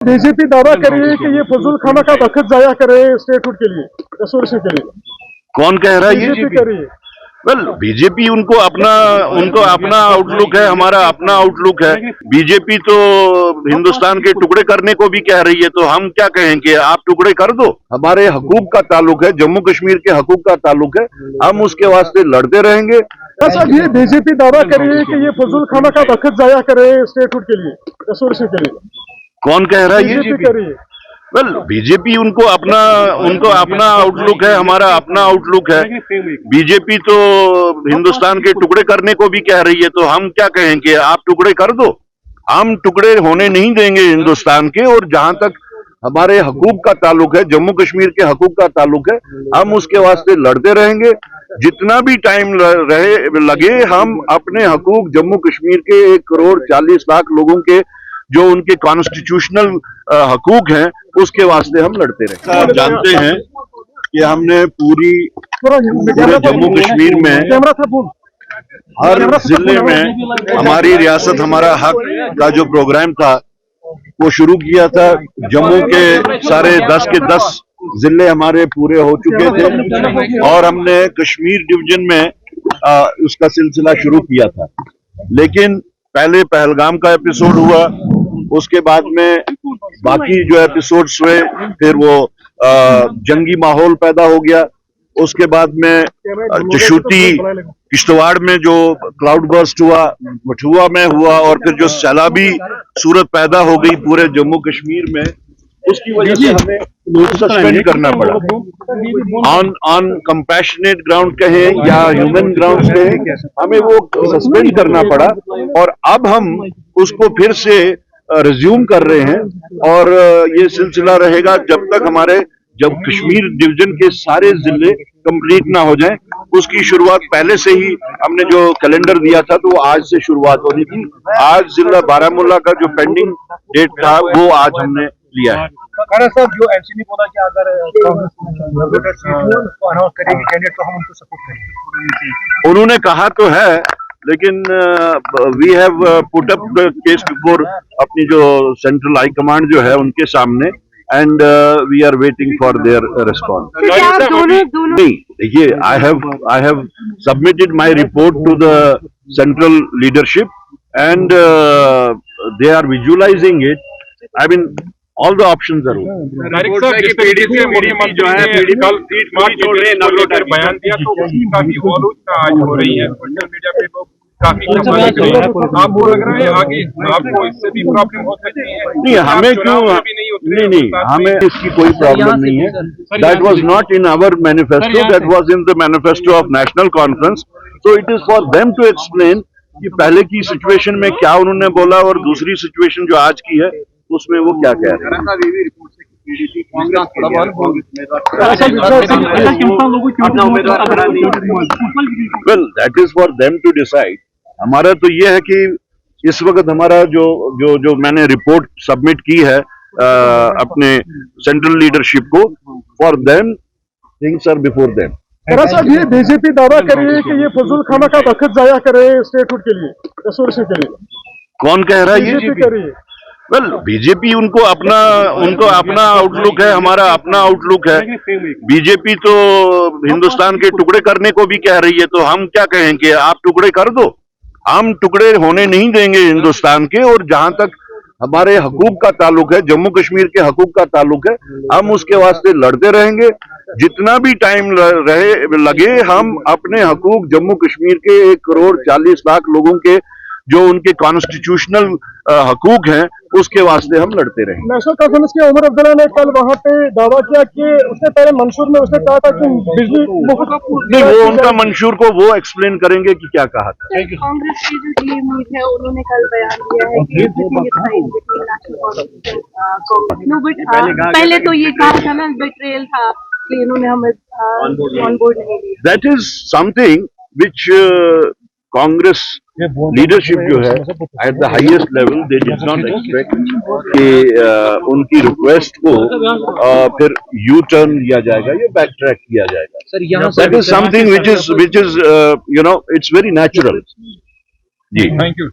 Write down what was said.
BJP दावा कर रही है कि ये फजूल खाना का वक्त जाया कर रहे हैं स्टेटहुड के लिए, रिसोर्स के लिए। कौन कह रहा है ये? बीजेपी कर रही है। वेल, बीजेपी उनको अपना आउटलुक है, हमारा अपना आउटलुक है। बीजेपी तो हिंदुस्तान के टुकड़े करने को भी कह रही है, तो हम क्या कहें कि आप टुकड़े कर दो। हमारे हकूक का ताल्लुक है, जम्मू कश्मीर के हकूक का ताल्लुक है, हम उसके वास्ते लड़ते रहेंगे। साहब, ये बीजेपी दावा कर रही है कि ये फजूल खाना का वक्त जाया कर रहे हैं स्टेटहुड के लिए, रिसोर्स के लिए। कौन कह रहा है ये? बीजेपी कर रही है। वेल, बीजेपी उनको अपना आउटलुक है, हमारा अपना आउटलुक है। बीजेपी तो हिंदुस्तान के टुकड़े करने को भी कह रही है, तो हम क्या कहें कि आप टुकड़े कर दो। हम टुकड़े होने नहीं देंगे हिंदुस्तान के, और जहां तक हमारे हकूक का ताल्लुक है, जम्मू कश्मीर के हकूक का ताल्लुक है, हम उसके वास्ते लड़ते रहेंगे। जितना भी टाइम लगे, हम अपने हकूक जम्मू कश्मीर के 1,40,00,000 लोगों के जो उनके कॉन्स्टिट्यूशनल हकूक हैं, उसके वास्ते हम लड़ते रहे। आप जानते हैं कि हमने पूरे जम्मू कश्मीर में हर जिले में हमारी रियासत हमारा हक का जो प्रोग्राम था वो शुरू किया था। जम्मू के सारे 10 के 10 जिले हमारे पूरे हो चुके थे, और हमने कश्मीर डिवीजन में उसका सिलसिला शुरू किया था। लेकिन पहले पहलगाम का एपिसोड हुआ, उसके बाद में बाकी जो एपिसोड्स हुए, फिर वो जंगी माहौल पैदा हो गया। उसके बाद में जशूती किश्तवाड़ में जो क्लाउड बर्स्ट हुआ, मठुआ में हुआ, और फिर जो सैलाबी सूरत पैदा हो गई पूरे जम्मू कश्मीर में, उसकी वजह से हमें सस्पेंड करना पड़ा। ऑन कंपैशनेट ग्राउंड कहें या ह्यूमन ग्राउंड कहें, हमें वो सस्पेंड करना पड़ा, और अब हम उसको फिर से रिज्यूम कर रहे हैं। और ये सिलसिला रहेगा जब कश्मीर डिवीजन के सारे जिले कंप्लीट ना हो जाएं। उसकी शुरुआत पहले से ही हमने जो कैलेंडर दिया था, तो वो आज से शुरुआत होनी थी। आज जिला बारामूला का जो पेंडिंग डेट था, वो आज हमने लिया है। साहब, जो एमसी ने बोला कि अगर अनाउंस करेगी कैंडिडेट, तो हम उनको सपोर्ट करेंगे। उन्होंने कहा तो है, लेकिन we have put up the case before अपनी जो सेंट्रल हाई कमांड जो है उनके सामने, and we are waiting for their response. नहीं, देखिए, I have submitted my report to the central leadership, and they are visualising it. I mean, all the options are बयान दिया, तो उसकी काफी आज हो रही है सोशल मीडिया पे, लोग काफी आपको लग रहा है आगे आपको इससे भी प्रॉब्लम हो सकती है? नहीं, हमें क्यों नहीं, हमें इसकी कोई प्रॉब्लम नहीं है। That was not in our manifesto, that was in the manifesto of National Conference. So it is for them to explain कि पहले की सिचुएशन में क्या उन्होंने बोला, और दूसरी सिचुएशन जो आज की है उसमें वो क्या कह रहे हैं। Well, that is for them to decide. हमारा तो ये है कि इस वक्त हमारा जो मैंने रिपोर्ट सबमिट की है अपने सेंट्रल लीडरशिप को, for them things are before them. साहब, ये बीजेपी दावा कर रही है कि ये फजूल खाना का वक्त जाया कर रहे हैं स्टेटहुड के लिए, रिसोर्स के लिए। कौन कह रहा है ये? बीजेपी कर रही है। वेल, बीजेपी उनको अपना आउटलुक है, हमारा अपना आउटलुक है। बीजेपी तो हिंदुस्तान के टुकड़े करने को भी कह रही है, तो हम क्या कहें कि आप टुकड़े कर दो। हम टुकड़े होने नहीं देंगे हिंदुस्तान के, और जहां तक हमारे हकूक का ताल्लुक है, जम्मू कश्मीर के हकूक का ताल्लुक है, हम उसके वास्ते लड़ते रहेंगे। जितना भी टाइम लगे, हम अपने हकूक जम्मू कश्मीर के 1,40,00,000 लोगों के जो उनके कॉन्स्टिट्यूशनल हकूक हैं, उसके वास्ते हम लड़ते रहेंगे। नेशनल कॉन्फ्रेंस के उमर अब्दुल्ला ने कल वहां पे दावा किया कि उसने पहले मंशूर में उसने कहा था कि बिजली नहीं, वो उनका मंशूर को वो एक्सप्लेन करेंगे कि क्या कहा था। कांग्रेस की जो टीम है, उन्होंने कल बयान दिया है कि पहले तो ये कहा था ना, बिट्रेयल था कि इन्होंने हमें ऑन बोर्ड नहीं लिया। That is something which Congress leadership जो है at the highest level, they did not expect कि उनकी रिक्वेस्ट को फिर यू टर्न लिया जाएगा, ये बैक ट्रैक किया जाएगा। That is something which is you know, it's very natural. जी, थैंक यू।